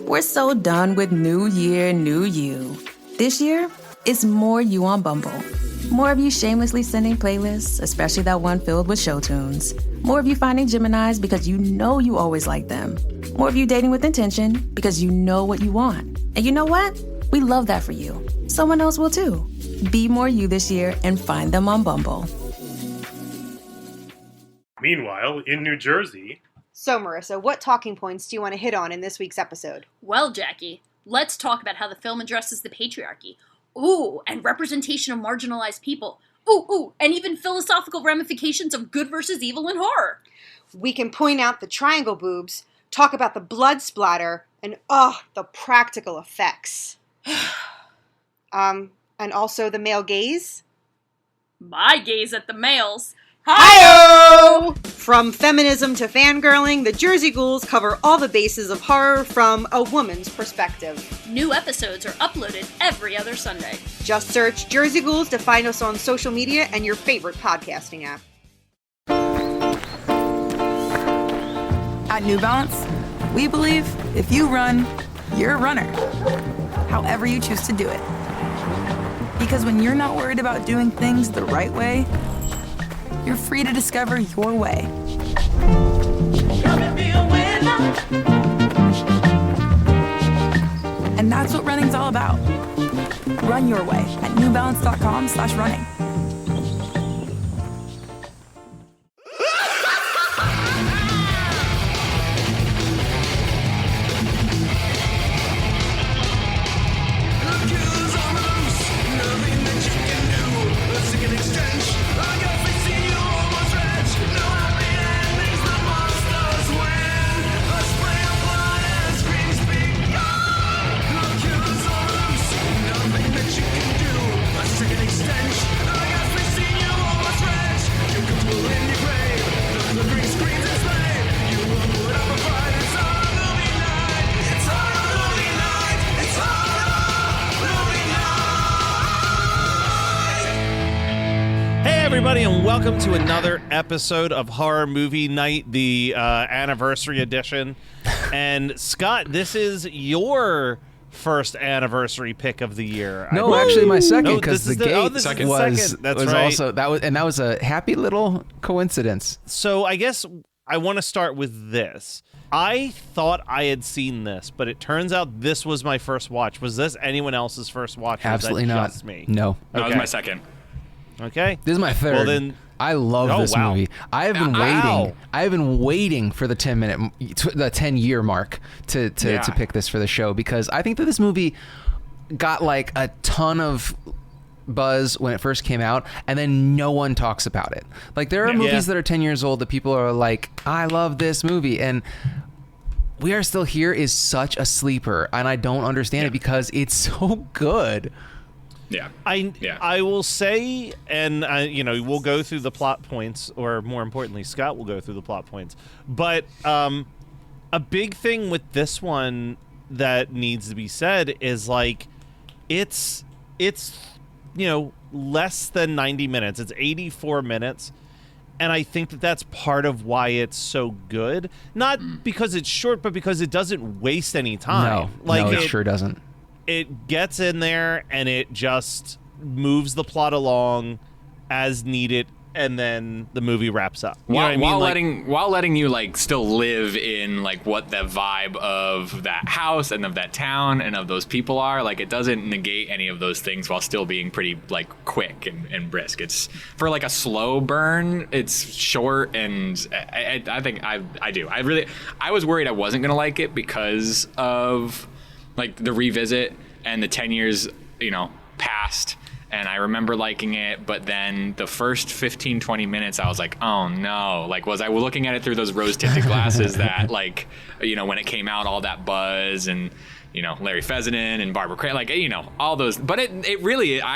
We're so done with new year, new you. This year, it's more you on Bumble. More of you shamelessly sending playlists, especially that one filled with show tunes. More of you finding Geminis because you know you always like them. More of you dating with intention because you know what you want. And you know what? We love that for you. Someone else will too. Be more you this year and find them on Bumble. Meanwhile, in New Jersey... So, Marissa, what talking points do you want to hit on in this week's episode? Well, Jackie, let's talk about how the film addresses the patriarchy. Ooh, and representation of marginalized people. Ooh, and even philosophical ramifications of good versus evil in horror. We can point out the triangle boobs, talk about the blood splatter, and the practical effects. And also the male gaze? My gaze at the males. Hi-oh! From feminism to fangirling, the Jersey Ghouls cover all the bases of horror from a woman's perspective. New episodes are uploaded every other Sunday. Just search Jersey Ghouls to find us on social media and your favorite podcasting app. At New Balance, we believe if you run, you're a runner. However you choose to do it. Because when you're not worried about doing things the right way, you're free to discover your way. And that's what running's all about. Run your way at newbalance.com/running. Everybody, and welcome to another episode of Horror Movie Night, the anniversary edition. And Scott, this is your first anniversary pick of the year. No, actually, my second, because the gate was was right. also that was a happy little coincidence. So I guess I want to start with this. I thought I had seen this, but it turns out this was my first watch. Was this anyone else's first watch? Absolutely not. Just me? No. That was my second. Okay. This is my third. Well, then, I love this movie. I have been waiting. I have been waiting for the 10-year mark to pick this for the show, because I think that this movie got like a ton of buzz when it first came out, and then no one talks about it. Like, there are movies that are 10 years old that people are like, I love this movie, and We Are Still Here is such a sleeper, and I don't understand it because it's so good. Yeah. I will say, and we'll go through the plot points, or more importantly, Scott will go through the plot points. But a big thing with this one that needs to be said is, like, it's less than 90 minutes. It's 84 minutes. And I think that that's part of why it's so good. Not because it's short, but because it doesn't waste any time. No, it sure doesn't. It gets in there and it just moves the plot along as needed, and then the movie wraps up. While letting you like still live in like what the vibe of that house and of that town and of those people are. Like, it doesn't negate any of those things while still being pretty like quick and brisk. It's for like a slow burn. It's short, and I think I do. I was worried I wasn't gonna like it because of like the revisit and the 10 years, passed. And I remember liking it, but then the first 15, 20 minutes, I was like, oh no. Like, was I looking at it through those rose-tinted glasses that, like, when it came out, all that buzz and, Larry Fessenden and Barbara Craig, like, all those. But I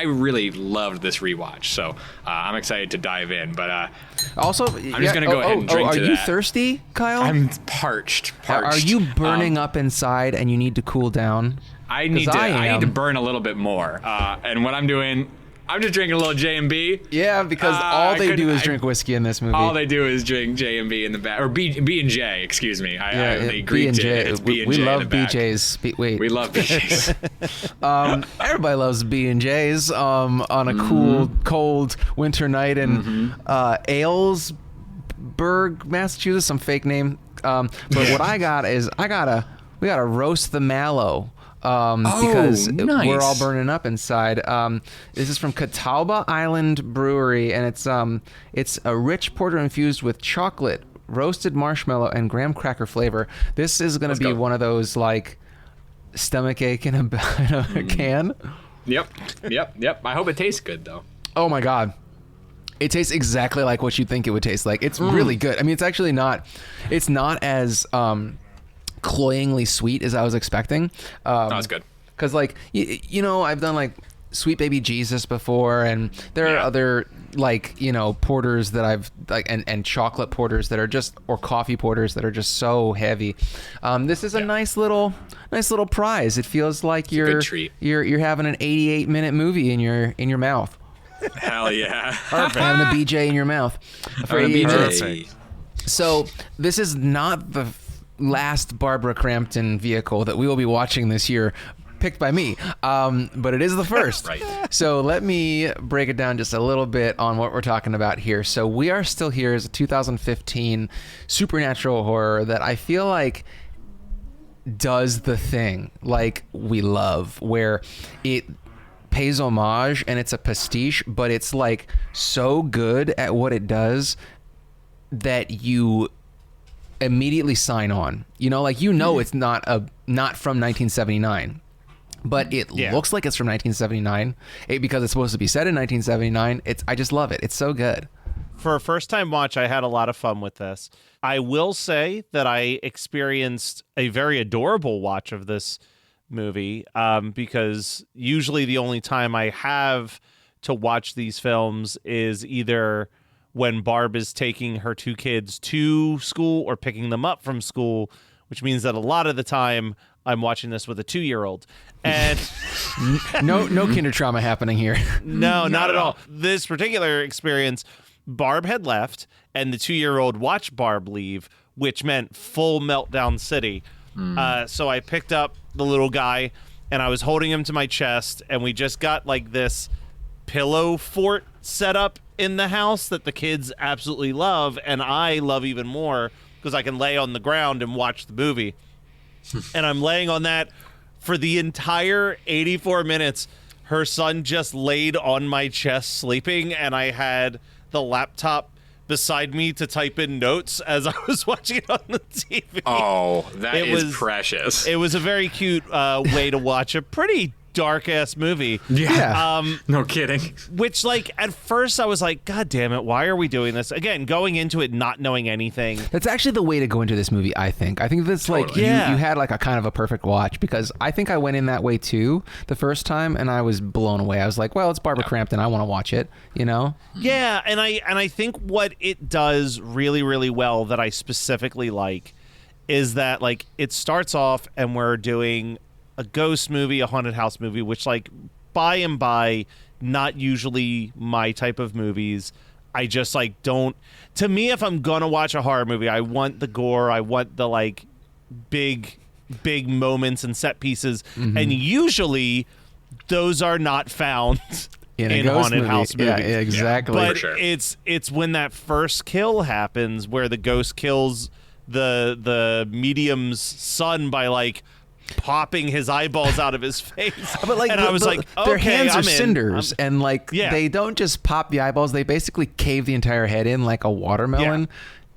really loved this rewatch. So I'm excited to dive in. But also, I'm just going to go ahead and drink are to you that. Thirsty, Kyle? I'm parched. Are you burning up inside and you need to cool down? I need to burn a little bit more. And what I'm doing, I'm just drinking a little J&B. Yeah, because all they do is drink whiskey in this movie. All they do is drink J&B in the back, or B&J. Excuse me. They Greek B&J. It's B&J. We love in the back. BJ's. We love BJ's. Everybody loves B&J's on a cold winter night in Aylesburg, Massachusetts, some fake name. But what I got is we gotta roast the mallow. Because nice. we're all burning up inside. This is from Catawba Island Brewery, and it's a rich porter infused with chocolate, roasted marshmallow, and graham cracker flavor. This is going to be one of those like stomach ache in a can. Yep. I hope it tastes good though. Oh my god. It tastes exactly like what you think it would taste like. It's really good. I mean, it's actually not. It's not as cloyingly sweet as I was expecting. That's good. Because like you know, I've done like Sweet Baby Jesus before, and there are other like porters that I've like and chocolate porters that are just, or coffee porters that are just so heavy. This is a nice little prize. It feels like you're having an 88-minute movie in your mouth. Hell yeah! Perfect. Having a BJ in your mouth for 88 minutes. So this is not the last Barbara Crampton vehicle that we will be watching this year, picked by me, but it is the first. Right. So let me break it down just a little bit on what we're talking about here. So We Are Still Here is a 2015 supernatural horror that I feel like does the thing like we love, where it pays homage and it's a pastiche, but it's like so good at what it does that you immediately sign on. It's not from 1979, but it looks like it's from 1979 because it's supposed to be set in 1979. I just love it. It's so good. For a first time watch, I had a lot of fun with this. I will say that I experienced a very adorable watch of this movie, because usually the only time I have to watch these films is either when Barb is taking her two kids to school or picking them up from school, which means that a lot of the time I'm watching this with a 2-year-old. And no kinder trauma happening here. No, not at all. This particular experience, Barb had left and the 2-year-old watched Barb leave, which meant full meltdown city. So I picked up the little guy and I was holding him to my chest, and we just got like this pillow fort set up in the house that the kids absolutely love, and I love even more because I can lay on the ground and watch the movie. And I'm laying on that for the entire 84 minutes. Her son just laid on my chest sleeping, and I had the laptop beside me to type in notes as I was watching it on the TV. Oh, that is precious. It was a very cute way to watch a pretty dark-ass movie. Yeah. No kidding. Which, like, at first I was like, God damn it, why are we doing this? Again, going into it not knowing anything. That's actually the way to go into this movie, I think. I think that's like, you had like a kind of a perfect watch, because I think I went in that way too the first time, and I was blown away. I was like, well, it's Barbara Crampton. I want to watch it, Yeah, and I think what it does really, really well that I specifically like is that, like, it starts off and we're doing a ghost movie, a haunted house movie, which, like, by not usually my type of movies. I just, like, don't. To me, if I'm gonna watch a horror movie, I want the gore, I want the, like, big moments and set pieces, and usually those are not found in haunted house movies. Yeah, exactly. But it's when that first kill happens, where the ghost kills the medium's son by, like, popping his eyeballs out of his face. But like, and I was like, okay, their hands are I'm cinders, and like they don't just pop the eyeballs; they basically cave the entire head in like a watermelon.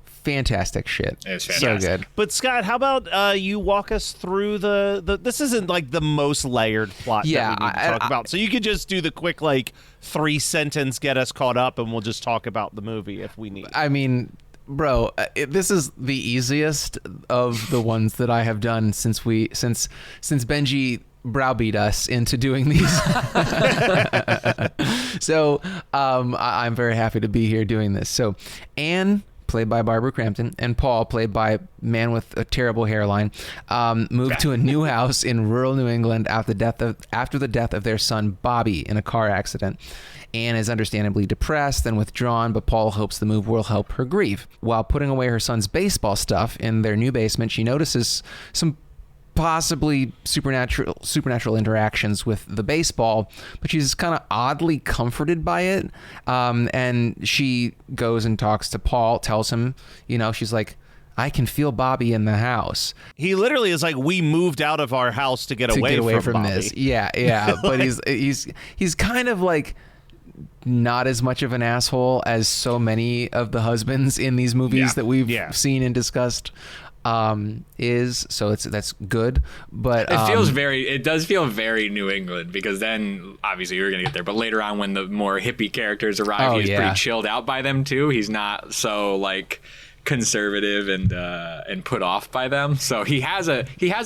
Fantastic shit. It's fantastic. So good. But Scott, how about you walk us through the this isn't like the most layered plot that we need to talk about. So you could just do the quick, like, 3-sentence get us caught up, and we'll just talk about the movie if we need. I mean, bro, this is the easiest of the ones that I have done since Benji browbeat us into doing these. So I'm very happy to be here doing this. So Anne played by Barbara Crampton, and Paul, played by man with a terrible hairline, moved to a new house in rural New England after the death of their son Bobby in a car accident. Anne is understandably depressed and withdrawn, but Paul hopes the move will help her grieve. While putting away her son's baseball stuff in their new basement, she notices some possibly supernatural interactions with the baseball, but she's kind of oddly comforted by it. And she goes and talks to Paul, tells him, she's like, I can feel Bobby in the house. He literally is like, we moved out of our house to get away from Bobby. This. Yeah. But he's kind of like not as much of an asshole as so many of the husbands in these movies that we've seen and discussed is. So that's good, but it does feel very New England, because then obviously you're gonna get there, but later on when the more hippie characters arrive, he's pretty chilled out by them too. He's not so like conservative and put off by them. So he has a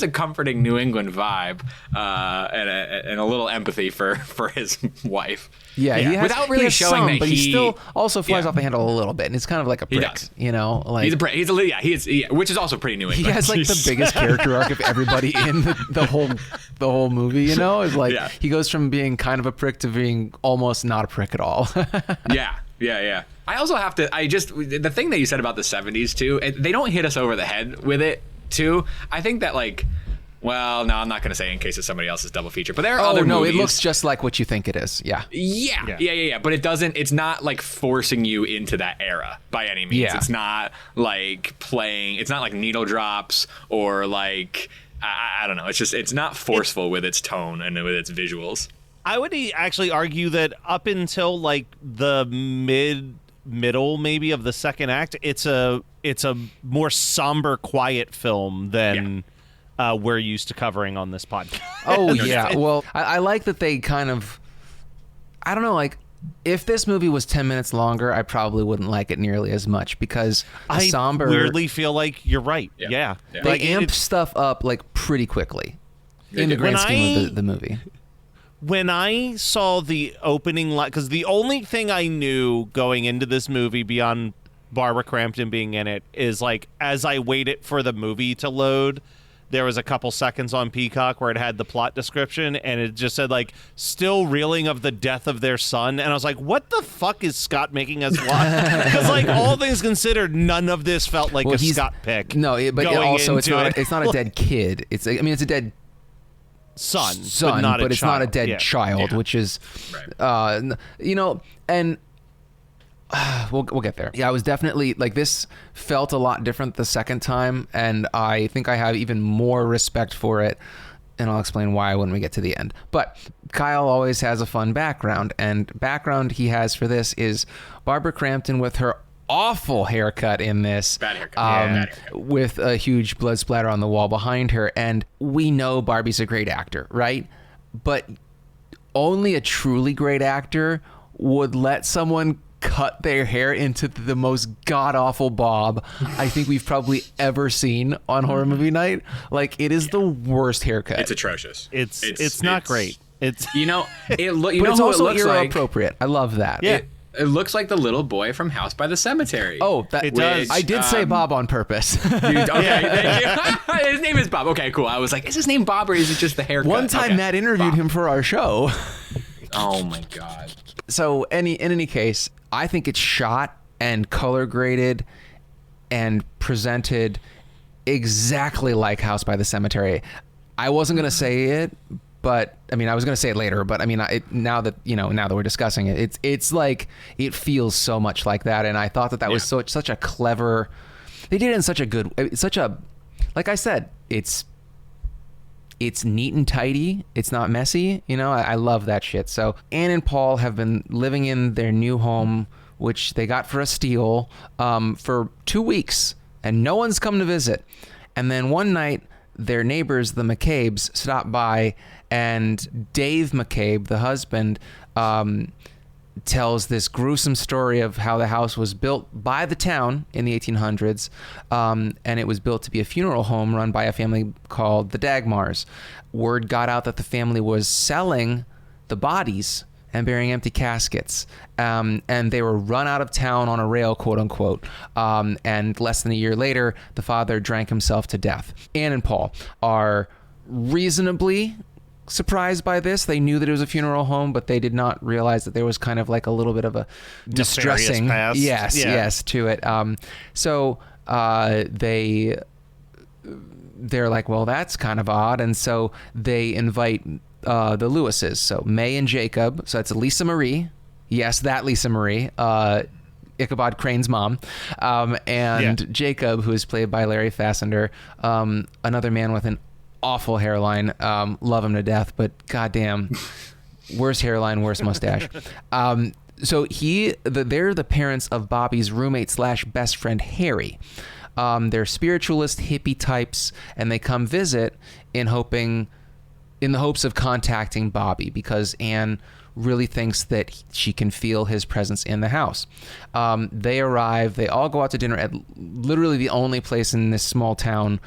comforting New England vibe, and a little empathy for his wife. Yeah. Without really showing that but he still also flies off the handle a little bit, and it's kind of like a prick. He does. Like he's a prick. Which is also pretty New England. He has like the biggest character arc of everybody in the whole movie. Is like he goes from being kind of a prick to being almost not a prick at all. Yeah. I also have to, the thing that you said about the 70s too, they don't hit us over the head with it too. I think that well, no, I'm not going to say in case of somebody else's double feature, but there are other movies. It looks just like what you think it is. Yeah. But it's not like forcing you into that era by any means. Yeah. It's not like it's not like needle drops or like, I don't know. It's not forceful with its tone and with its visuals. I would actually argue that up until like the middle maybe of the second act, it's a more somber, quiet film than we're used to covering on this podcast. Oh yeah. Well, I like that they kind of, I don't know, like if this movie was 10 minutes longer, I probably wouldn't like it nearly as much, because I weirdly feel like you're right. Yeah. They amp stuff up like pretty quickly in the grand scheme of the movie. When I saw the opening line, because the only thing I knew going into this movie beyond Barbara Crampton being in it is like, as I waited for the movie to load, there was a couple seconds on Peacock where it had the plot description, and it just said like, still reeling of the death of their son. And I was like, what the fuck is Scott making us watch? Because like, all things considered, none of this felt like a Scott pick. No, but also it's not a dead kid. It's a dead son, but it's not a dead child, which is, and we'll get there. Yeah, I was definitely like, this felt a lot different the second time, and I think I have even more respect for it, and I'll explain why when we get to the end. But Kyle always has a fun background, and background he has for this is Barbara Crampton with her awful haircut in this. Bad haircut. With a huge blood splatter on the wall behind her. And we know Barbie's a great actor, right? But only a truly great actor would let someone cut their hair into the most god-awful bob I think we've probably ever seen on Horror Movie Night. Like, it is the worst haircut. It's atrocious. It's not great. It's it's also era appropriate. I love that. Yeah. It looks like the little boy from House by the Cemetery. Oh, it does. I did say Bob on purpose. Okay, thank you. His name is Bob. Okay, cool. I was like, is his name Bob or is it just the haircut? One time Matt interviewed him for our show. Oh my God. So in any case, I think it's shot and color graded and presented exactly like House by the Cemetery. I wasn't going to say it, but I mean, I was going to say it later, but I mean, now that we're discussing it, it's like, it feels so much like that. And I thought that was such a clever, they did it in such a good, like I said, it's neat and tidy. It's not messy. I love that shit. So Anne and Paul have been living in their new home, which they got for a steal, for 2 weeks, and no one's come to visit. And then one night, their neighbors, the McCabe's, stop by, and Dave McCabe, the husband, tells this gruesome story of how the house was built by the town in the 1800s, and it was built to be a funeral home run by a family called the Dagmars. Word got out that the family was selling the bodies and bearing empty caskets. And they were run out of town on a rail, quote unquote. And less than a year later, the father drank himself to death. Anne and Paul are reasonably surprised by this. They knew that it was a funeral home, but they did not realize that there was kind of like a little bit of a distressing past. yes to it. So they're like, well, that's kind of odd, and so they invite the Lewises, so May and Jacob. So it's Lisa Marie, yes, that Lisa Marie, Ichabod Crane's mom, and Jacob, who is played by Larry Fassender, another man with an awful hairline. Love him to death, but goddamn, worst hairline, worst mustache. So they're the parents of Bobby's roommate / best friend Harry. They're spiritualist hippie types, and they come visit in the hopes of contacting Bobby, because Anne really thinks that she can feel his presence in the house. They arrive. They all go out to dinner at literally the only place in this small town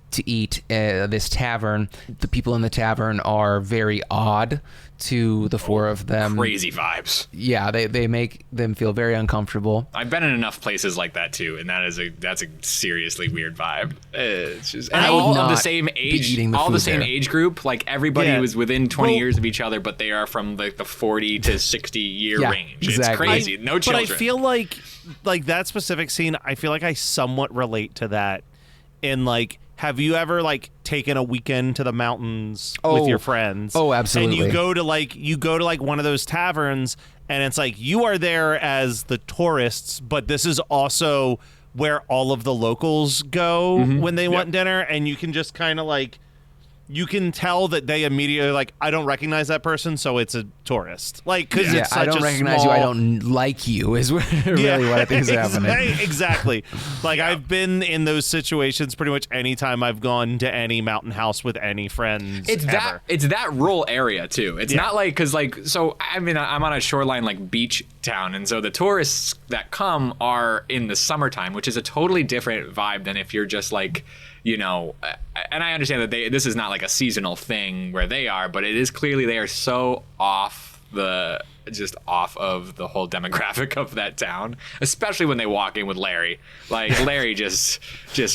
to eat, this tavern. The people in the tavern are very odd to the four of them. Crazy vibes. Yeah, they make them feel very uncomfortable. I've been in enough places like that too, and that's a seriously weird vibe. It's just all of the same age, age group. Like everybody was within 20 years of each other, but they are from the 40 to 60 year range. Exactly. It's crazy. No children. But I feel like that specific scene, I feel like I somewhat relate to that. In like, have you ever like taken a weekend to the mountains with your friends? Oh, absolutely. And you go to like one of those taverns, and it's like you are there as the tourists, but this is also where all of the locals go when they want dinner, and you can just kind of like, you can tell that they immediately like, I don't recognize that person, so it's a tourist. Like, because it's such I don't recognize you, I don't like you, is really what I think is happening. Exactly. Like, I've been in those situations pretty much any time I've gone to any mountain house with any friends. It's that rural area too. It's not like, because like, so I mean, I'm on a shoreline like beach town, and so the tourists that come are in the summertime, which is a totally different vibe than if you're just like, you know, and I understand that this is not like a seasonal thing where they are, but it is clearly they are so off of the whole demographic of that town, especially when they walk in with Larry. Like Larry just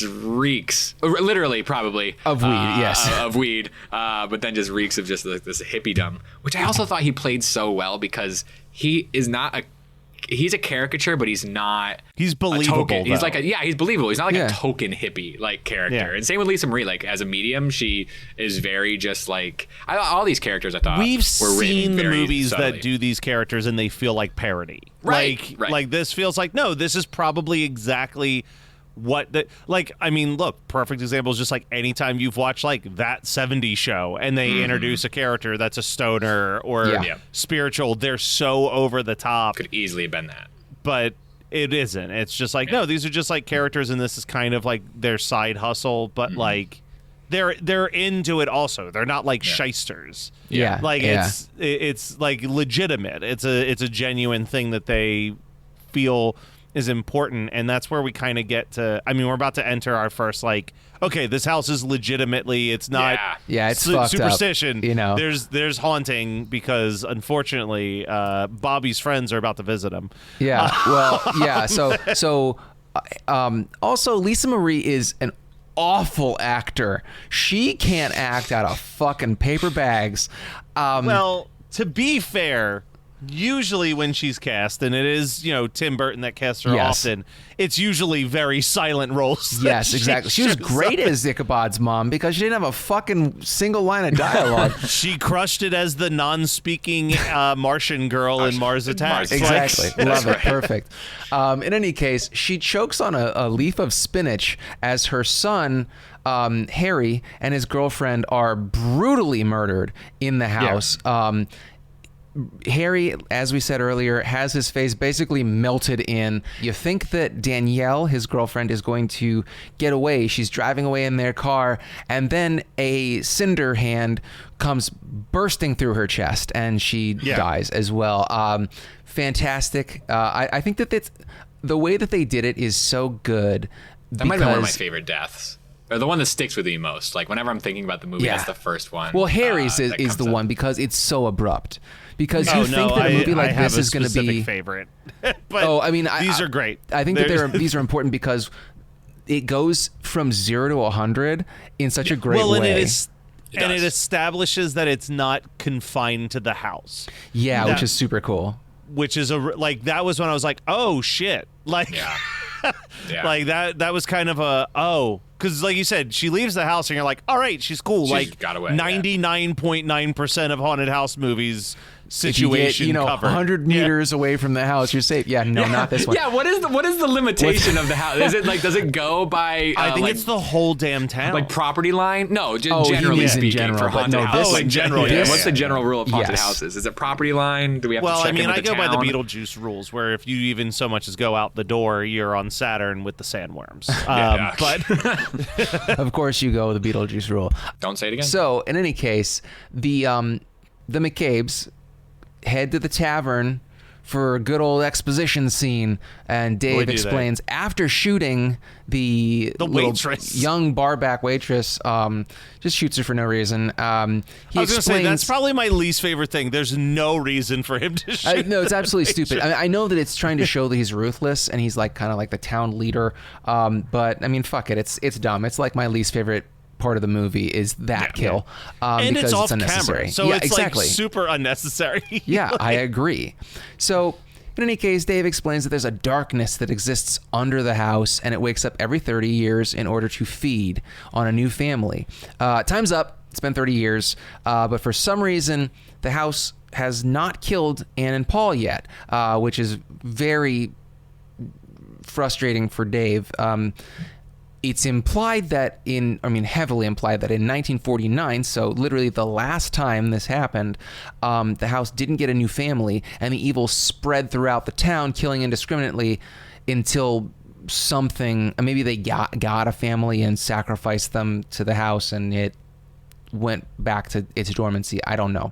reeks, literally probably of weed, but then just reeks of just like this hippiedom, which I also thought he played so well, because he is not he's a caricature, but he's not. He's believable. He's like he's believable. He's not like a token hippie like character. Yeah. And same with Lisa Marie. Like as a medium, she is very just like all these characters. I thought we've seen the movies that do these characters, and they feel like parody. Right. Like this feels like, no, this is probably exactly what the, like, I mean, look, perfect example is just like anytime you've watched like That 70s Show and they introduce a character that's a stoner or spiritual, they're so over the top. Could easily have been that. But it isn't. It's just like, no, these are just like characters, and this is kind of like their side hustle, but like they're into it also. They're not like shysters. Yeah. Like it's like legitimate. It's a genuine thing that they feel is important, and that's where we kind of get to, I mean, we're about to enter our first, like, okay, this house is legitimately, it's not it's superstition, up, you know. There's haunting, because unfortunately Bobby's friends are about to visit him. So also Lisa Marie is an awful actor. She can't act out of fucking paper bags. Well, to be fair, usually when she's cast, and it is, you know, Tim Burton that casts her often, it's usually very silent roles. Yes, exactly. She was great as Ichabod's mom, because she didn't have a fucking single line of dialogue. She crushed it as the non-speaking Martian girl in Mars Attacks. Exactly. Love it. Perfect. In any case, she chokes on a leaf of spinach as her son, Harry, and his girlfriend are brutally murdered in the house. Yeah. Harry, as we said earlier, has his face basically melted in. You think that Danielle, his girlfriend, is going to get away. She's driving away in their car, and then a cinder hand comes bursting through her chest, and she dies as well. Fantastic. I think that the way that they did it is so good. That might have been one of my favorite deaths. or the one that sticks with me most. Like whenever I'm thinking about the movie, that's the first one. Well, Harry's is the one because it's so abrupt. Because you think that a movie like this is going to be favorite. But these are great. I think these are important because it goes from 0 to 100 in such a great way. And it establishes that it's not confined to the house. Yeah, which is super cool. Which is that was when I was like, oh shit. Like like that was kind of because like you said, she leaves the house and you're like, all right, she's cool. She's got away. 99.9% of haunted house movies situation if you get, covered. 100 meters away from the house, you're safe. Yeah, no, not this one. Yeah, what is the limitation of the house? Is it does it go by? I think it's the whole damn town. Like property line? No, generally speaking, for haunted houses. In general, what's the general rule of haunted houses? Is it property line? Do we have to check in with the town? I go by the Beetlejuice rules, where if you even so much as go out the door, you're on Saturn with the sandworms. But of course, you go the Beetlejuice rule. Don't say it again. So, in any case, the McCabe's head to the tavern for a good old exposition scene, and Dave explains after shooting the waitress, young barback waitress, just shoots her for no reason. I was going to say that's probably my least favorite thing. There's no reason for him to shoot. No, it's absolutely stupid. I know that it's trying to show that he's ruthless and he's like kind of like the town leader, but I mean, fuck it, it's dumb. It's like my least favorite part of the movie is that kill, and because it's off unnecessary. Camera, so it's like super unnecessary. Yeah, I agree. So in any case, Dave explains that there's a darkness that exists under the house, and it wakes up every 30 years in order to feed on a new family. Time's up. It's been 30 years, but for some reason, the house has not killed Ann and Paul yet, which is very frustrating for Dave. It's implied that heavily implied that in 1949, so literally the last time this happened, the house didn't get a new family, and the evil spread throughout the town, killing indiscriminately until maybe they got a family and sacrificed them to the house, and it went back to its dormancy. I don't know.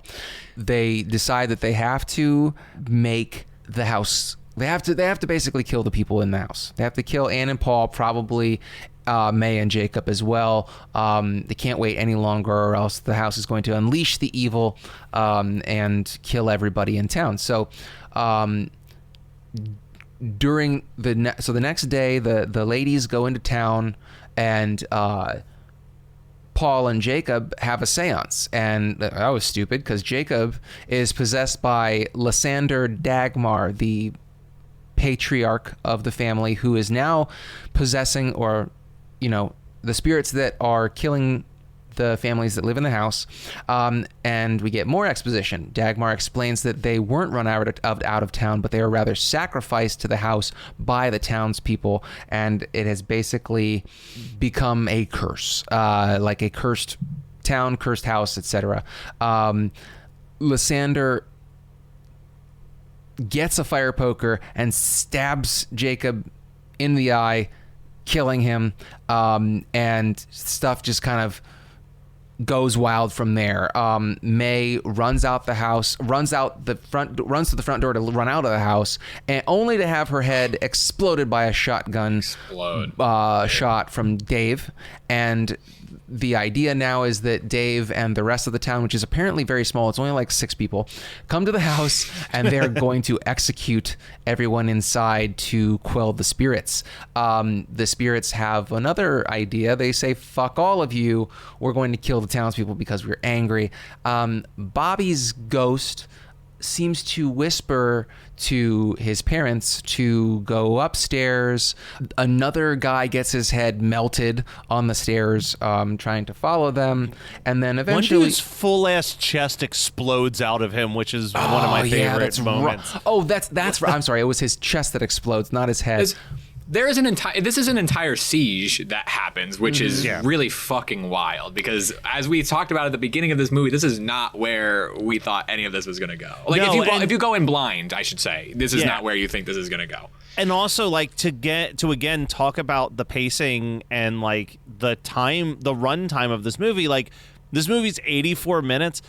They decide that they have to make the house. They have to basically kill the people in the house. They have to kill Ann and Paul, probably May and Jacob as well. They can't wait any longer, or else the house is going to unleash the evil and kill everybody in town. So during the next day, the ladies go into town, and Paul and Jacob have a seance, and that was stupid because Jacob is possessed by Lassander Dagmar, the patriarch of the family, who is now possessing, or the spirits that are killing the families that live in the house. And we get more exposition. Dagmar explains that they weren't run out of town, but they were rather sacrificed to the house by the townspeople, and it has basically become a curse, like a cursed town, cursed house, etc. Lassander gets a fire poker and stabs Jacob in the eye, killing him, and stuff just kind of goes wild from there. May runs out the house, runs to the front door to run out of the house, and only to have her head exploded by a shotgun shot from Dave. And the idea now is that Dave and the rest of the town, which is apparently very small, it's only like 6 people, come to the house, and they're going to execute everyone inside to quell the spirits. The spirits have another idea. They say, fuck all of you, we're going to kill the townspeople because we're angry. Bobby's ghost seems to whisper to his parents to go upstairs. Another guy gets his head melted on the stairs, trying to follow them, and then eventually one dude's full ass chest explodes out of him, which is one of my favorite moments. That's I'm sorry, it was his chest that explodes, not his head. This is an entire siege that happens, which is really fucking wild, because as we talked about at the beginning of this movie, this is not where we thought any of this was going to go. Like, if you go in blind, I should say, this is not where you think this is going to go. And also, like, to again talk about the pacing and like the run time of this movie. Like, this movie's 84 minutes.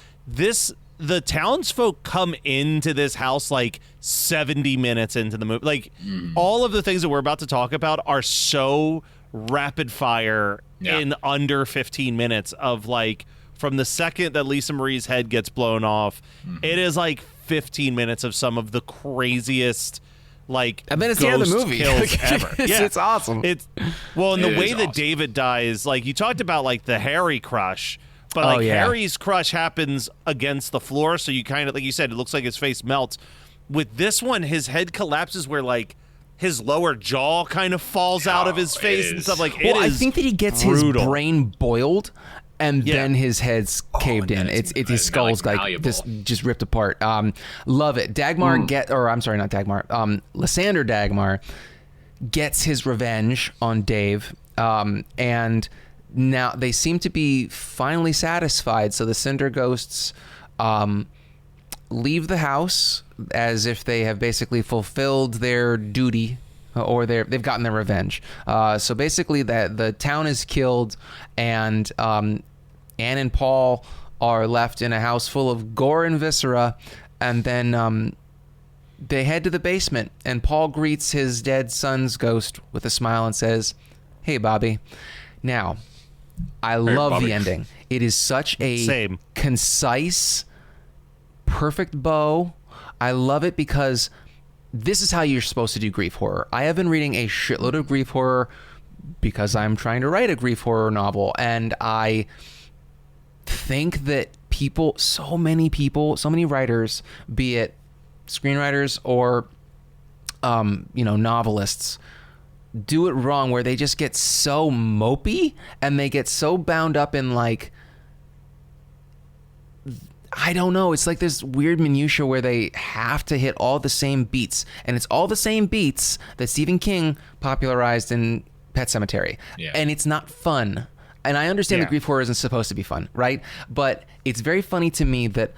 The townsfolk come into this house like 70 minutes into the movie. Like, all of the things that we're about to talk about are so rapid fire in under 15 minutes of like from the second that Lisa Marie's head gets blown off, it is like 15 minutes of some of the craziest like and then it's the end of the movie kills ever. It's awesome. It's well, and the way that David dies, like you talked about like the Harry crush, but like Harry's crush happens against the floor, so you kind of like you said, it looks like his face melts. With this one, his head collapses where like his lower jaw kind of falls out of his face and stuff like it. I think that he gets brutal. his brain boiled and then his head's caved in. It's his skull's like this just ripped apart. Love it. Dagmar Lassander Dagmar gets his revenge on Dave, and now they seem to be finally satisfied. So the Cinder Ghosts leave the house as if they have basically fulfilled their duty or they've gotten their revenge. So basically the town is killed, and Anne and Paul are left in a house full of gore and viscera, and then they head to the basement, and Paul greets his dead son's ghost with a smile and says, "Hey, Bobby." Now, I love the ending. It is such a concise, perfect bow. I love it because this is how you're supposed to do grief horror. I have been reading a shitload of grief horror because I'm trying to write a grief horror novel, and I think that so many writers, be it screenwriters or novelists, do it wrong where they just get so mopey and they get so bound up in like, I don't know, it's like this weird minutia where they have to hit all the same beats, and it's all the same beats that Stephen King popularized in Pet Sematary, and it's not fun. And I understand that grief horror isn't supposed to be fun, right? But it's very funny to me that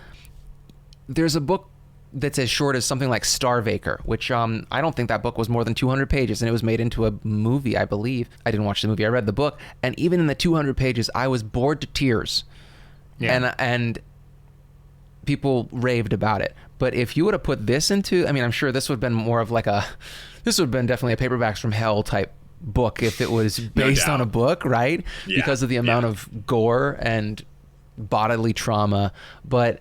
there's a book that's as short as something like Starvaker, which I don't think that book was more than 200 pages, and it was made into a movie, I believe. I didn't watch the movie, I read the book, and even in the 200 pages, I was bored to tears. And people raved about it. But if you would have put this into, I mean, I'm sure this would have been more of like this would have been definitely a Paperbacks from Hell type book if it was based on a book, right? Because of the amount of gore and bodily trauma, but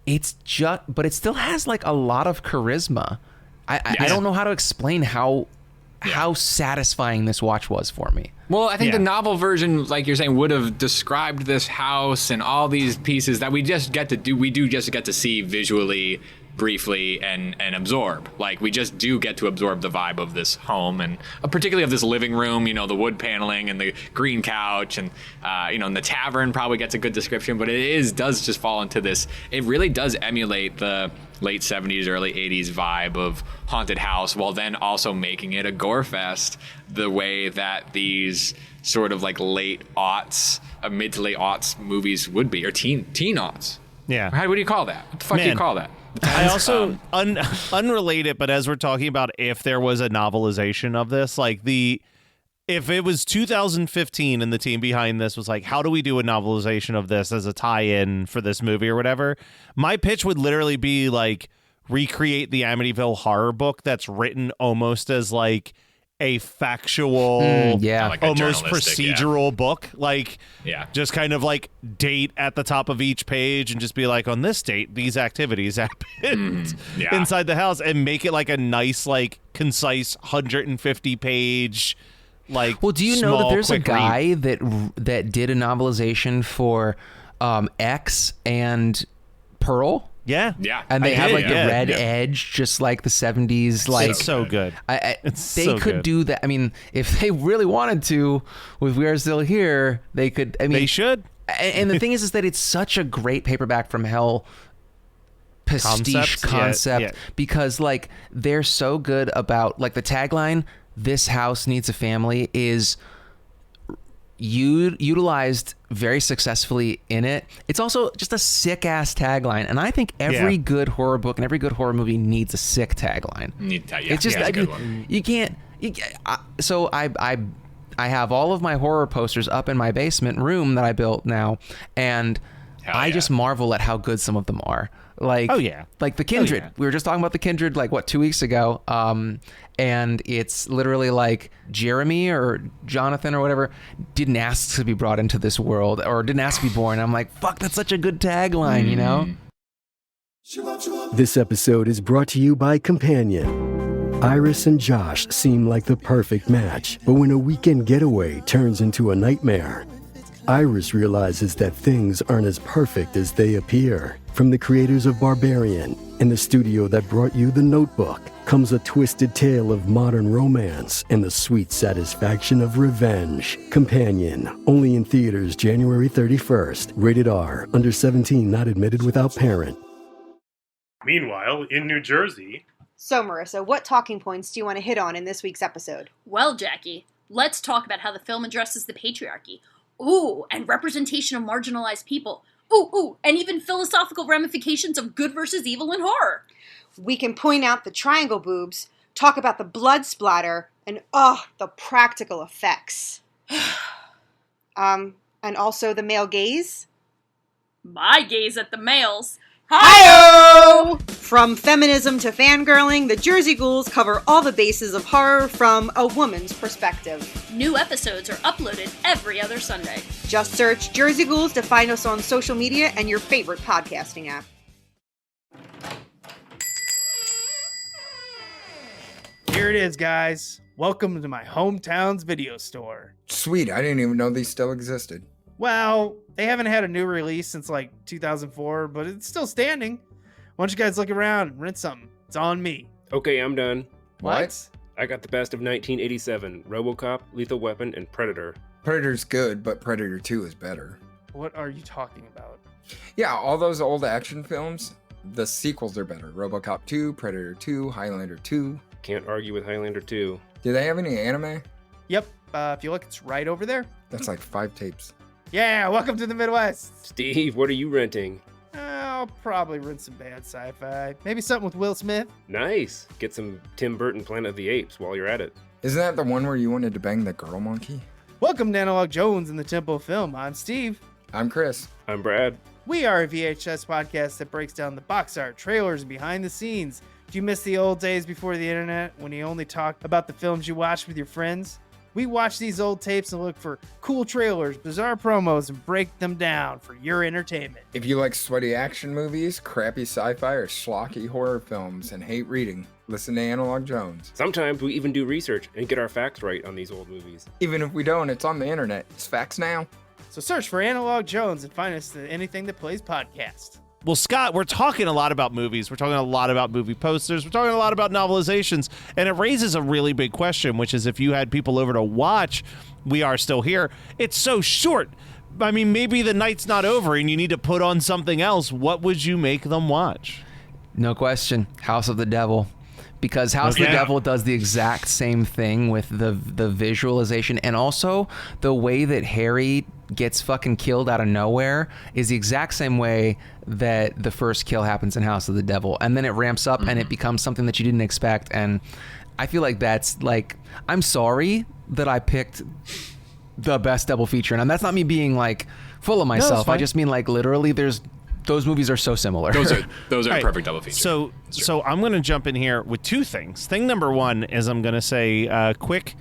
it still has like a lot of charisma. I don't know how to explain how satisfying this watch was for me. Well, I think the novel version, like you're saying, would have described this house and all these pieces that we just get to do. We do just get to see visually, briefly, and absorb. Like, we just do get to absorb the vibe of this home, and particularly of this living room, the wood paneling and the green couch, and and the tavern probably gets a good description, but does just fall into this. It really does emulate the late 70s, early 80s vibe of haunted house, while then also making it a gore fest the way that these sort of like late aughts, mid to late aughts movies would be, or teen aughts. Yeah. What do you call that? What the fuck do you call that? I also, unrelated, but as we're talking about if there was a novelization of this, like if it was 2015 and the team behind this was like, how do we do a novelization of this as a tie-in for this movie or whatever, my pitch would literally be like recreate the Amityville Horror book that's written almost as like a factual, like a almost procedural book, like just kind of like date at the top of each page and just be like, on this date these activities happened inside the house, and make it like a nice, like concise 150 page like. Well, do you know that there's a guy that did a novelization for X and Pearl? Yeah. And they have like the red edge, just like the 70s. Like, it's so good. They could do that. I mean, if they really wanted to, with We Are Still Here, they could. I mean, they should. And the thing is that it's such a great Paperback from Hell pastiche concept because like they're so good about like the tagline, "This house needs a family," is utilized very successfully in it. It's also just a sick ass tagline, and I think every good horror book and every good horror movie needs a sick tagline. It's just a good one. You can't. So I have all of my horror posters up in my basement room that I built now, and I just marvel at how good some of them are. Like, oh yeah, like The Kindred. Oh, yeah. We were just talking about The Kindred, like, what, 2 weeks ago? And it's literally like Jeremy or Jonathan or whatever didn't ask to be brought into this world or didn't ask to be born. I'm like, fuck, that's such a good tagline, you know? This episode is brought to you by Companion. Iris and Josh seem like the perfect match, but when a weekend getaway turns into a nightmare, Iris realizes that things aren't as perfect as they appear. From the creators of Barbarian and the studio that brought you The Notebook comes a twisted tale of modern romance and the sweet satisfaction of revenge. Companion, only in theaters January 31st. Rated R, under 17, not admitted without parent. Meanwhile, in New Jersey... So, Marissa, what talking points do you want to hit on in this week's episode? Well, Jackie, let's talk about how the film addresses the patriarchy. Ooh, and representation of marginalized people. Ooh, and even philosophical ramifications of good versus evil in horror. We can point out the triangle boobs, talk about the blood splatter, and the practical effects. And also the male gaze. My gaze at the males. Hi-yo! From feminism to fangirling, the Jersey Ghouls cover all the bases of horror from a woman's perspective. New episodes are uploaded every other Sunday. Just search Jersey Ghouls to find us on social media and your favorite podcasting app. Here it is, guys. Welcome to my hometown's video store. Sweet, I didn't even know these still existed. Well, they haven't had a new release since like 2004, but it's still standing. Why don't you guys look around and rent something? It's on me. Okay, I'm done. What? I got the best of 1987, RoboCop, Lethal Weapon, and Predator. Predator's good, but Predator 2 is better. What are you talking about? Yeah, all those old action films, the sequels are better. RoboCop 2, Predator 2, Highlander 2. Can't argue with Highlander 2. Do they have any anime? Yep, if you look, it's right over there. That's like 5 tapes. Yeah, welcome to the Midwest. Steve, what are you renting? I'll probably rent some bad sci-fi. Maybe something with Will Smith. Nice. Get some Tim Burton Planet of the Apes while you're at it. Isn't that the one where you wanted to bang the girl monkey? Welcome to Analog Jones in the Temple of Film. I'm Steve. I'm Chris. I'm Brad. We are a VHS podcast that breaks down the box art, trailers, and behind the scenes. Do you miss the old days before the internet when you only talked about the films you watched with your friends? We watch these old tapes and look for cool trailers, bizarre promos, and break them down for your entertainment. If you like sweaty action movies, crappy sci-fi, or schlocky horror films and hate reading, listen to Analog Jones. Sometimes we even do research and get our facts right on these old movies. Even if we don't, it's on the internet. It's facts now. So search for Analog Jones and find us at Anything That Plays podcast. Well, Scott, we're talking a lot about movies. We're talking a lot about movie posters. We're talking a lot about novelizations. And it raises a really big question, which is if you had people over to watch We Are Still Here, it's so short. I mean, maybe the night's not over and you need to put on something else. What would you make them watch? No question. House of the Devil. Because House of the Devil does the exact same thing with the visualization, and also the way that Harry gets fucking killed out of nowhere is the exact same way that the first kill happens in House of the Devil. And then it ramps up and it becomes something that you didn't expect. And I feel like that's like, I'm sorry that I picked the best double feature. And that's not me being like full of myself. I just mean like literally those movies are so similar. Those are perfect double features. So I'm going to jump in here with two things. Thing number one is I'm going to say quick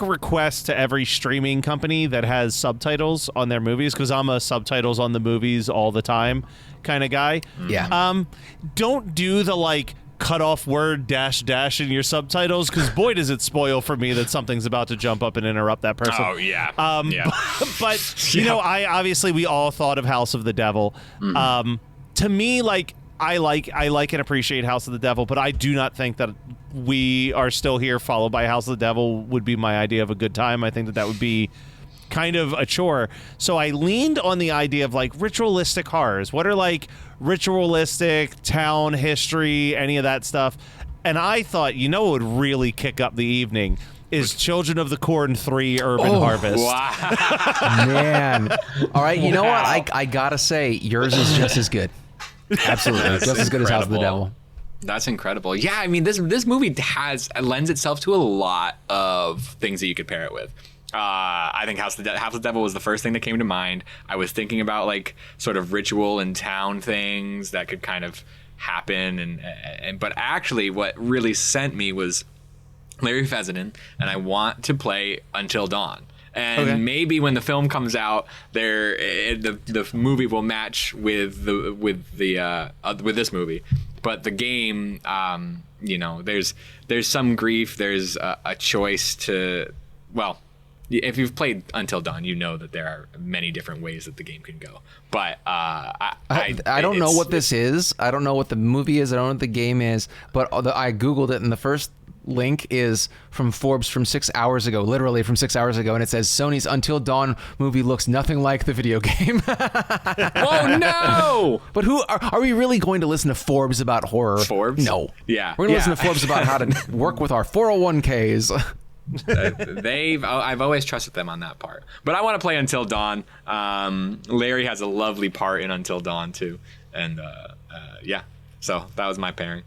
request to every streaming company that has subtitles on their movies, because I'm a subtitles on the movies all the time kind of guy. Yeah. Don't do the like cut off word dash in your subtitles, because boy does it spoil for me that something's about to jump up and interrupt that person. Oh yeah. But you know, we all thought of House of the Devil. To me, like I like and appreciate House of the Devil, but I do not think that We Are Still Here followed by House of the Devil would be my idea of a good time. I think that would be kind of a chore. So I leaned on the idea of like ritualistic horrors. What are like ritualistic town history, any of that stuff? And I thought, you know what would really kick up the evening is Children of the Corn 3 Urban Harvest. Wow. Man. All right, you know what? I gotta say, yours is just as good. Absolutely. Just as good as House of the Devil. That's incredible. Yeah, I mean, this movie lends itself to a lot of things that you could pair it with. I think House of the Devil was the first thing that came to mind. I was thinking about like sort of ritual and town things that could kind of happen, and but actually what really sent me was Larry Fessenden, and I want to play Until Dawn. And maybe when the film comes out, the movie will match with this movie. But the game, there's some grief. There's a choice to, well, if you've played Until Dawn, you know that there are many different ways that the game can go. But I don't know what this is. I don't know what the movie is. I don't know what the game is. But I Googled it, and the first link is from Forbes from 6 hours ago, literally from 6 hours ago, and it says Sony's Until Dawn movie looks nothing like the video game. Oh no! But who are we really going to listen to Forbes about horror? Forbes? No. Yeah. We're going to listen to Forbes about how to work with our 401ks. I've always trusted them on that part. But I want to play Until Dawn. Larry has a lovely part in Until Dawn too. And so that was my pairing.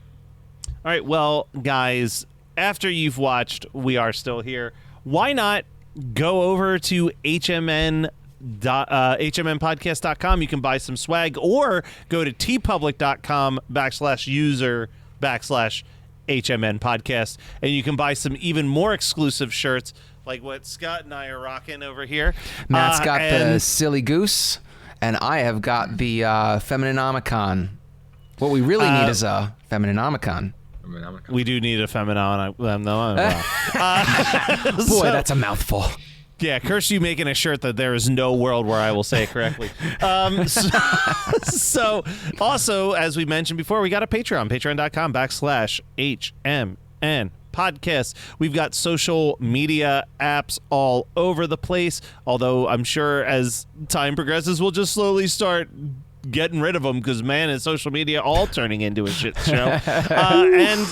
All right, well, guys, after you've watched We Are Still Here, why not go over to hmnpodcast.com. You can buy some swag, or go to tpublic.com/user/HMN podcast, and you can buy some even more exclusive shirts like what Scott and I are rocking over here. Matt's got the Silly Goose, and I have got the Femininomicon. What we really need is a Femininomicon. We do need a Femininomicon. Boy, that's a mouthful. Yeah, curse you making a shirt that there is no world where I will say it correctly. So also, as we mentioned before, we got a Patreon, patreon.com/HMN podcast. We've got social media apps all over the place, although I'm sure as time progresses, we'll just slowly start getting rid of them, because man, is social media all turning into a shit show. And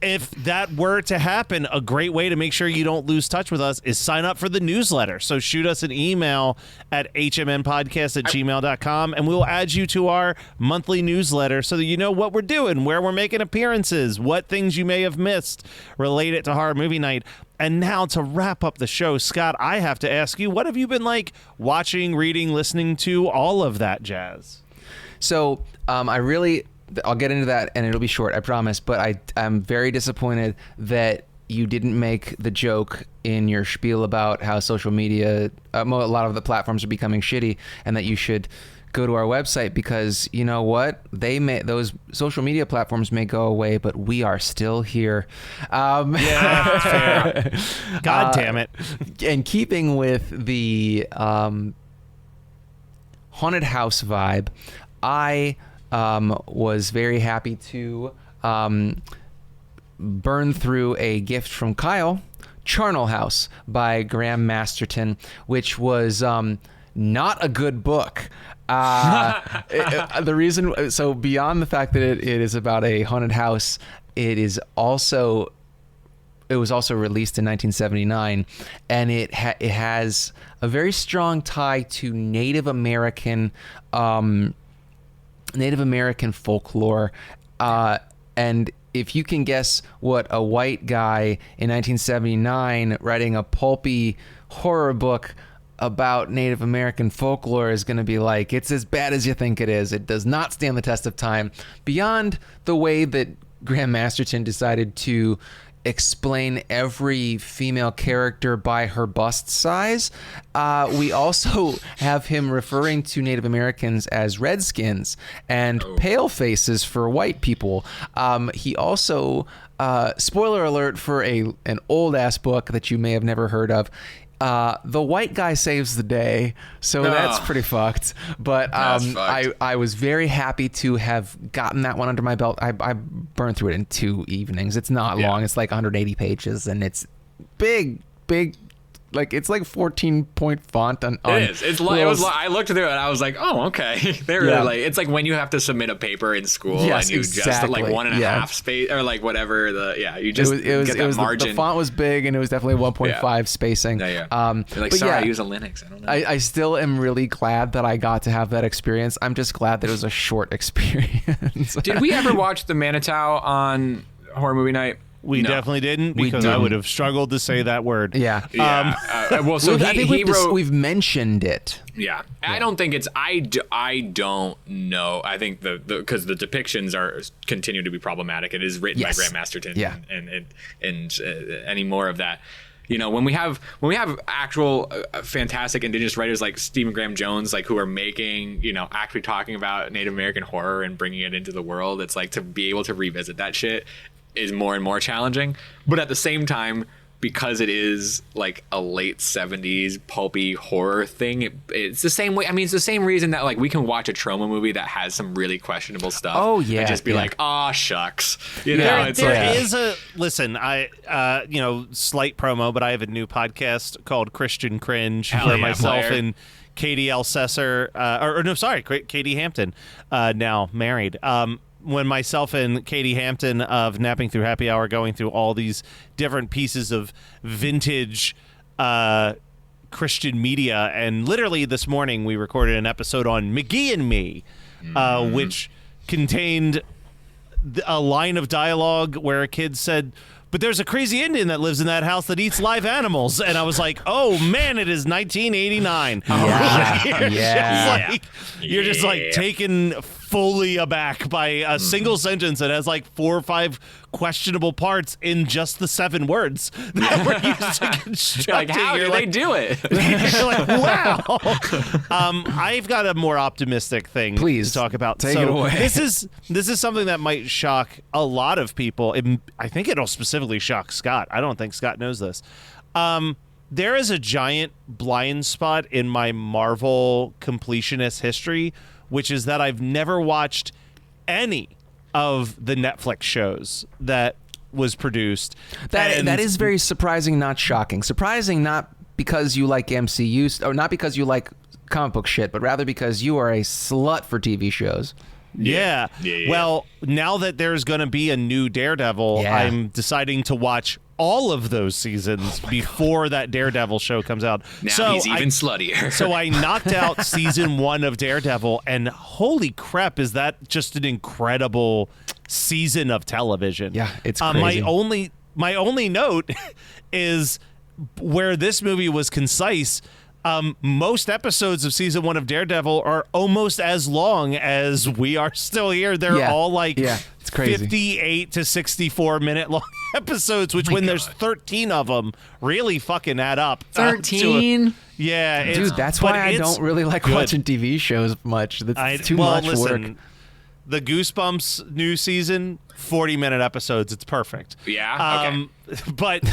if that were to happen, a great way to make sure you don't lose touch with us is sign up for the newsletter. So shoot us an email at hmnpodcast@gmail.com, and we'll add you to our monthly newsletter so that you know what we're doing, where we're making appearances, what things you may have missed related to Horror Movie Night. And now to wrap up the show, Scott, I have to ask you, what have you been like watching, reading, listening to, all of that jazz? So I'll get into that, and it'll be short, I promise. But I'm very disappointed that you didn't make the joke in your spiel about how social media, a lot of the platforms are becoming shitty, and that you should go to our website, because you know what? Those social media platforms may go away, but we are still here. Yeah, fair. God damn it. In keeping with the haunted house vibe, I was very happy to burn through a gift from Kyle, Charnel House by Graham Masterton, which was not a good book. The reason, so beyond the fact that it is about a haunted house, it was also released in 1979, and it has a very strong tie to Native American folklore, and if you can guess what a white guy in 1979 writing a pulpy horror book about Native American folklore is going to be like, it's as bad as you think it is. It does not stand the test of time. Beyond the way that Graham Masterton decided to explain every female character by her bust size, we also have him referring to Native Americans as redskins and pale faces for white people. He also, spoiler alert for an old ass book that you may have never heard of, the white guy saves the day, so that's pretty fucked. But I was very happy to have gotten that one under my belt. I burned through it in 2 evenings. It's not long. It's like 180 pages, and it's big. Like, it's like 14-point font on it is. I looked through it and I was like, oh, okay. They're really like, it's like when you have to submit a paper in school, and you just like 1.5 space, or like whatever you just get that margin. The font was big, and it was definitely 1.5 spacing. You're like, sorry, I use a Linux. I don't know. I still am really glad that I got to have that experience. I'm just glad that it was a short experience. Did we ever watch the Manitow on Horror Movie Night? We definitely didn't, because I would have struggled to say that word. Yeah. Well, so I think wrote. we've mentioned it. Yeah. I don't think it's. I don't know. I think because the depictions continue to be problematic. It is written by Grant Masterton. Yeah. And any more of that. You know, when we have actual fantastic indigenous writers like Stephen Graham Jones, like who are making, actually talking about Native American horror and bringing it into the world, it's like to be able to revisit that shit is more and more challenging. But at the same time, because it is like a late 70s pulpy horror thing, it's the same way. I mean, it's the same reason that like we can watch a trauma movie that has some really questionable stuff. Oh yeah, and just be like, "Oh shucks," There is a listen. Slight promo, but I have a new podcast called Christian Cringe where myself and Katie Alcesser, Katie Hampton, now married. When myself and Katie Hampton of Napping Through Happy Hour going through all these different pieces of vintage Christian media, and literally this morning we recorded an episode on McGee and Me, which contained a line of dialogue where a kid said, "But there's a crazy Indian that lives in that house that eats live animals." And I was like, oh, man, it is 1989. You're just like taken fully aback by a single sentence that has like 4 or 5 questionable parts in just the 7 words that we're used to constructing. How do they do it? You're like, wow. I've got a more optimistic thing to talk about. Take it away. This is something that might shock a lot of people. I think it'll specifically shock Scott. I don't think Scott knows this. There is a giant blind spot in my Marvel completionist history, which is that I've never watched any of the Netflix shows that was produced. That is very surprising, not shocking. Surprising not because you like MCU, or not because you like comic book shit, but rather because you are a slut for TV shows. Yeah. Well, now that there's going to be a new Daredevil, I'm deciding to watch all of those seasons before that Daredevil show comes out. Now he's even sluttier. So I knocked out season 1 of Daredevil, and holy crap, is that just an incredible season of television. Yeah, it's crazy. My only note is where this movie was concise. Most episodes of season 1 of Daredevil are almost as long as We Are Still Here. They're all like it's crazy. 58 to 64 minute long episodes, which there's 13 of them really fucking add up. 13? Yeah. Dude, that's why I don't really like watching TV shows much. That's too much work. The Goosebumps new season, 40-minute episodes. It's perfect. Yeah? Okay. But,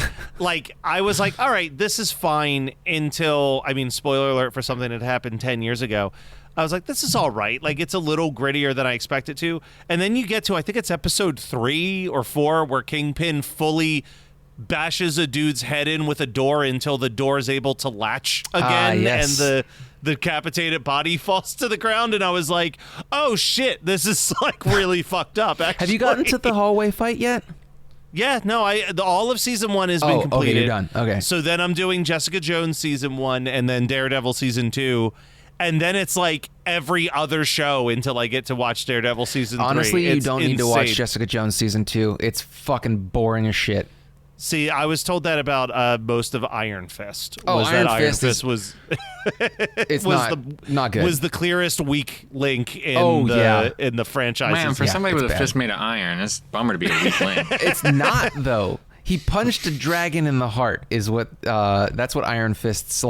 I was like, all right, this is fine until, spoiler alert for something that happened 10 years ago. I was like, this is all right. It's a little grittier than I expect it to. And then you get to, I think it's episode 3 or 4, where Kingpin fully bashes a dude's head in with a door until the door is able to latch again. Yes. And the decapitated body falls to the ground, and I was like, oh shit, this is really fucked up, actually. Have you gotten to the hallway fight yet? Yeah, no, all of season 1 has been completed. Okay, you're done. Okay. So then I'm doing Jessica Jones season 1 and then Daredevil season 2. And then it's every other show until I get to watch Daredevil season 3. Honestly, you don't need to watch insane. Jessica Jones season 2. It's fucking boring as shit. See, I was told that about most of Iron Fist. Iron Fist was it's not good. Was the clearest weak link in the franchise. Man, for somebody with a fist made of iron, it's a bummer to be a weak link. It's not though. He punched a dragon in the heart. Is what that's what Iron Fist's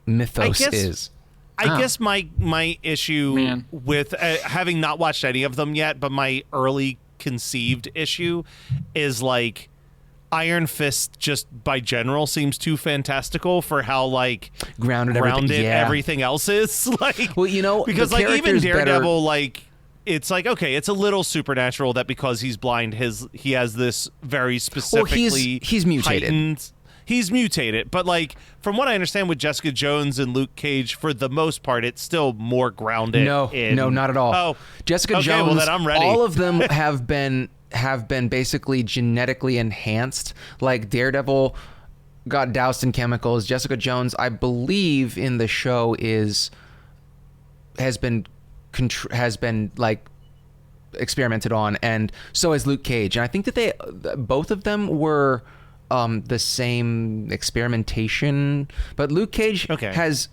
mythos is. I guess my issue with having not watched any of them yet, but my early conceived issue is Iron Fist just by general seems too fantastical for how grounded everything else is. Well, because even Daredevil, it's okay, it's a little supernatural that because he's blind, he has this very specifically he's mutated. He's mutated, but from what I understand with Jessica Jones and Luke Cage, for the most part, it's still more grounded. No, not at all. Oh, Jessica okay, Jones. Well, then I'm ready. All of them have been basically genetically enhanced. Daredevil got doused in chemicals. Jessica Jones, I believe, in the show has been experimented on, and so has Luke Cage. And I think that both of them were the same experimentation, but Luke Cage has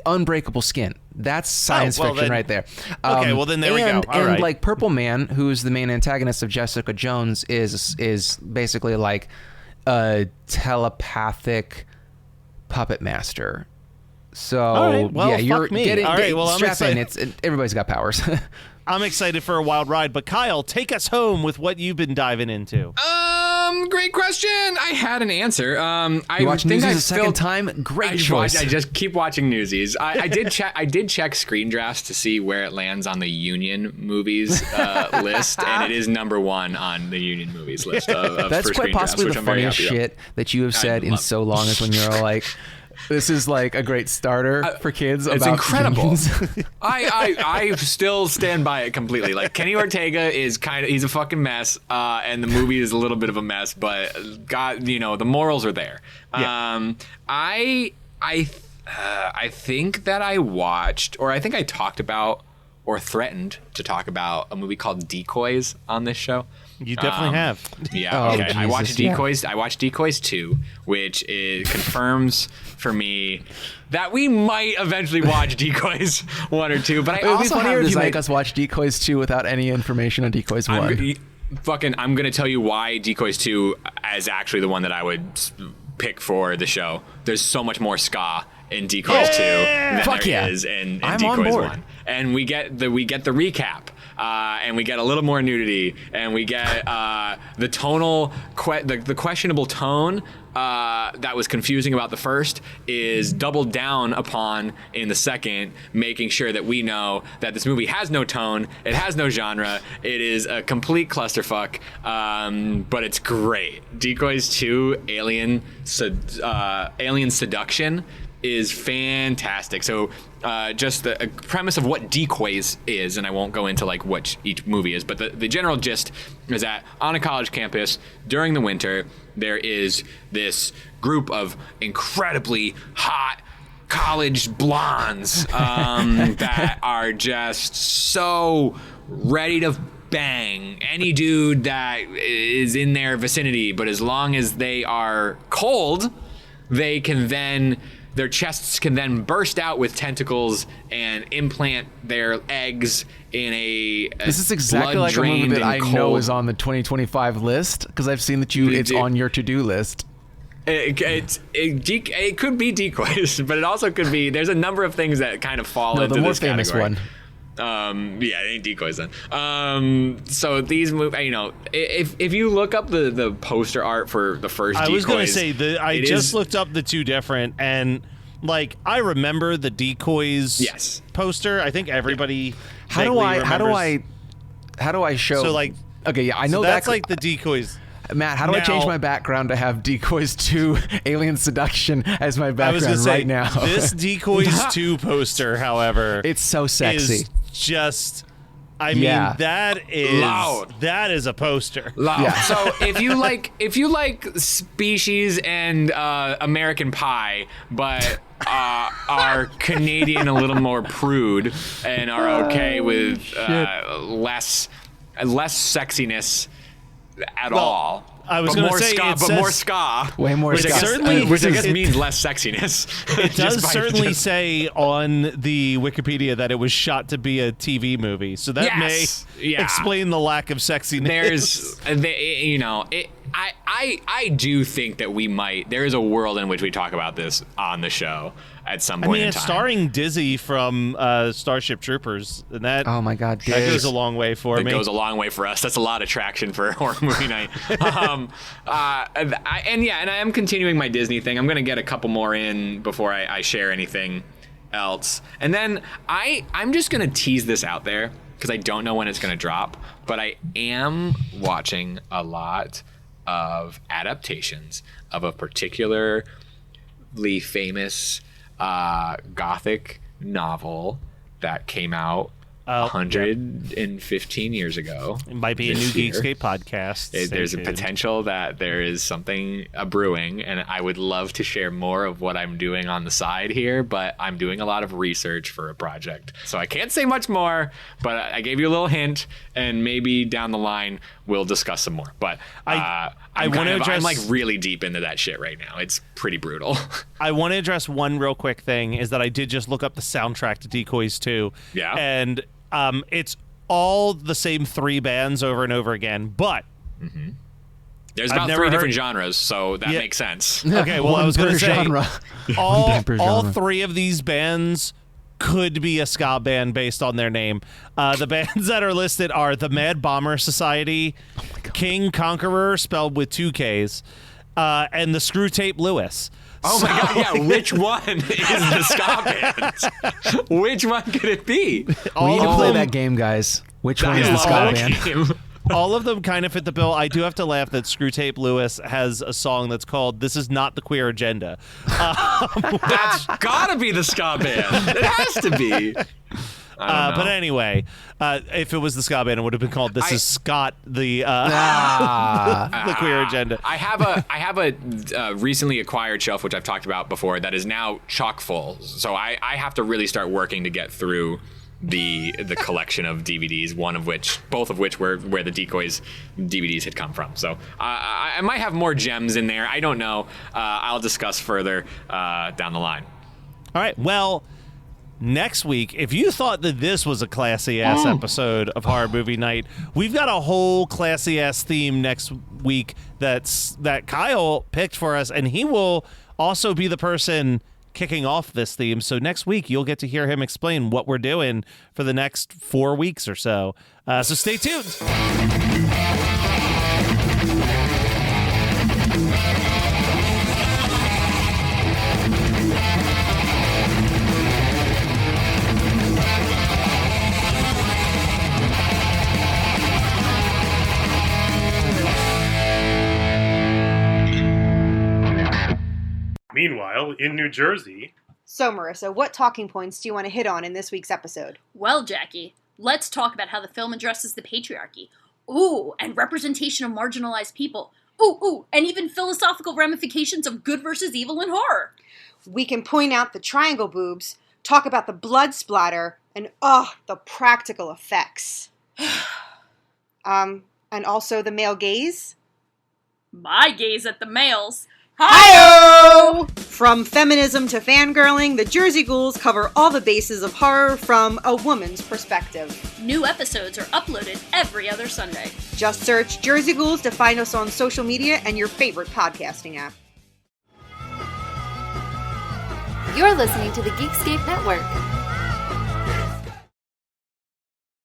unbreakable skin. That's science fiction right there. Okay, well then there we go. All and right. like Purple Man, who's the main antagonist of Jessica Jones, is basically like a telepathic puppet master. So all right, well, yeah, you're fuck me. getting All right, well, strap in. Everybody's got powers. I'm excited for a wild ride, but Kyle, take us home with what you've been diving into. Great question. I had an answer. You watch Newsies a second time? Great choice. I just keep watching Newsies. I did check. I did check Screen Drafts to see where it lands on the Union movies list, and it is number 1 on the Union movies list. That's quite possibly the funniest shit that you have said in so long. Is when you're like, this is like a great starter for kids. It's about incredible. unions. I still stand by it completely. Like Kenny Ortega is he's a fucking mess, and the movie is a little bit of a mess, but God, the morals are there. Yeah. I think that I watched, or I think I talked about, or threatened to talk about a movie called Decoys on this show. You definitely have. Yeah. Okay. Jesus, I watched Decoys. I watched Decoys 2, which confirms for me that we might eventually watch Decoys 1 or 2. But I It would be also funnier have if this you make us watch Decoys 2 without any information on Decoys 1. I'm gonna tell you why Decoys 2 is actually the one that I would pick for the show. There's so much more ska in Decoys 2 than there is in Decoys 1. And we get the recap. And we get a little more nudity, and we get the tonal, the questionable tone that was confusing about the first is doubled down upon in the second, making sure that we know that this movie has no tone, it has no genre, it is a complete clusterfuck, but it's great. Decoys 2, Alien Seduction is fantastic. So just the premise of what Decoys is, and I won't go into like what each movie is, but the general gist is that on a college campus during the winter, there is this group of incredibly hot college blondes that are just so ready to bang any dude that is in their vicinity, but as long as they are cold, their chests can then burst out with tentacles and implant their eggs in This is exactly like a movie that I know is on the 2025 list, because I've seen that it's on your to-do list. It could be Decoys, but it also could be, there's a number of things that kind of fall into the more this famous category. one. Yeah, it ain't Decoys then. So these movies, if you look up the poster art for the first Decoys, I was going to say I just looked up the two different, and like I remember the Decoys poster. I think everybody. How do I show? So like, okay, yeah, I know that's like the Decoys. Matt, how do I change my background to have Decoys 2 Alien Seduction as my background I was gonna say, right now? This Decoys 2 poster, however, it's so sexy. Is just, I mean, that is loud. That is a poster. Loud. Yeah. So if you like Species and American Pie, but are Canadian a little more prude and are okay with less sexiness at all. I was going to say, more ska. Way more ska. Which I guess means less sexiness. It does certainly say on the Wikipedia that it was shot to be a TV movie, so that may explain the lack of sexiness. I do think that there is a world in which we talk about this on the show at some point in time. It's starring Dizzy from Starship Troopers, and that, oh my God, that goes a long way for me. It goes a long way for us. That's a lot of traction for a horror movie night. And I am continuing my Disney thing. I'm going to get a couple more in before I share anything else. And then I'm just going to tease this out there because I don't know when it's going to drop, but I am watching a lot of adaptations of a particularly famous Gothic novel that came out 115 years ago. It might be a new Geekscape podcast. There's a potential that there is something brewing, and I would love to share more of what I'm doing on the side here, but I'm doing a lot of research for a project. So I can't say much more, but I gave you a little hint, and maybe down the line we'll discuss some more. But I'm like really deep into that shit right now. It's pretty brutal. I want to address one real quick thing, is that I did just look up the soundtrack to Decoys 2. Yeah. And it's all the same 3 bands over and over again, but there's about 3 different genres, so that makes sense. Okay, well, I was going to say genre. all 3 of these bands could be a ska band based on their name. The bands that are listed are the Mad Bomber Society, King Conqueror, spelled with 2 Ks, and the Screw Tape Lewis. Oh my god, yeah, which one is the ska band? Which one could it be? We need to play that game, guys. Which one is the ska band? All of them kind of fit the bill. I do have to laugh that Screw Tape Lewis has a song that's called "This Is Not the Queer Agenda." That's gotta be the ska band. It has to be. But anyway, if it was the ska band, it would have been called "This Is Scott the the Queer Agenda." I have a recently acquired shelf, which I've talked about before, that is now chock full. So I have to really start working to get through the collection of DVDs, both of which were where the Decoys DVDs had come from. So I might have more gems in there. I don't know. I'll discuss further down the line. All right. Well, next week, if you thought that this was a classy-ass episode of Horror Movie Night, we've got a whole classy-ass theme next week that Kyle picked for us, and he will also be the person kicking off this theme. So next week, you'll get to hear him explain what we're doing for the next 4 weeks or so. So stay tuned. Meanwhile, in New Jersey... So, Marissa, what talking points do you want to hit on in this week's episode? Well, Jackie, let's talk about how the film addresses the patriarchy. Ooh, and representation of marginalized people. Ooh, and even philosophical ramifications of good versus evil in horror. We can point out the triangle boobs, talk about the blood splatter, and the practical effects. And also the male gaze. My gaze at the males. Hi-oh! From feminism to fangirling, the Jersey Ghouls cover all the bases of horror from a woman's perspective. New episodes are uploaded every other Sunday. Just search Jersey Ghouls to find us on social media and your favorite podcasting app. You're listening to the Geekscape Network.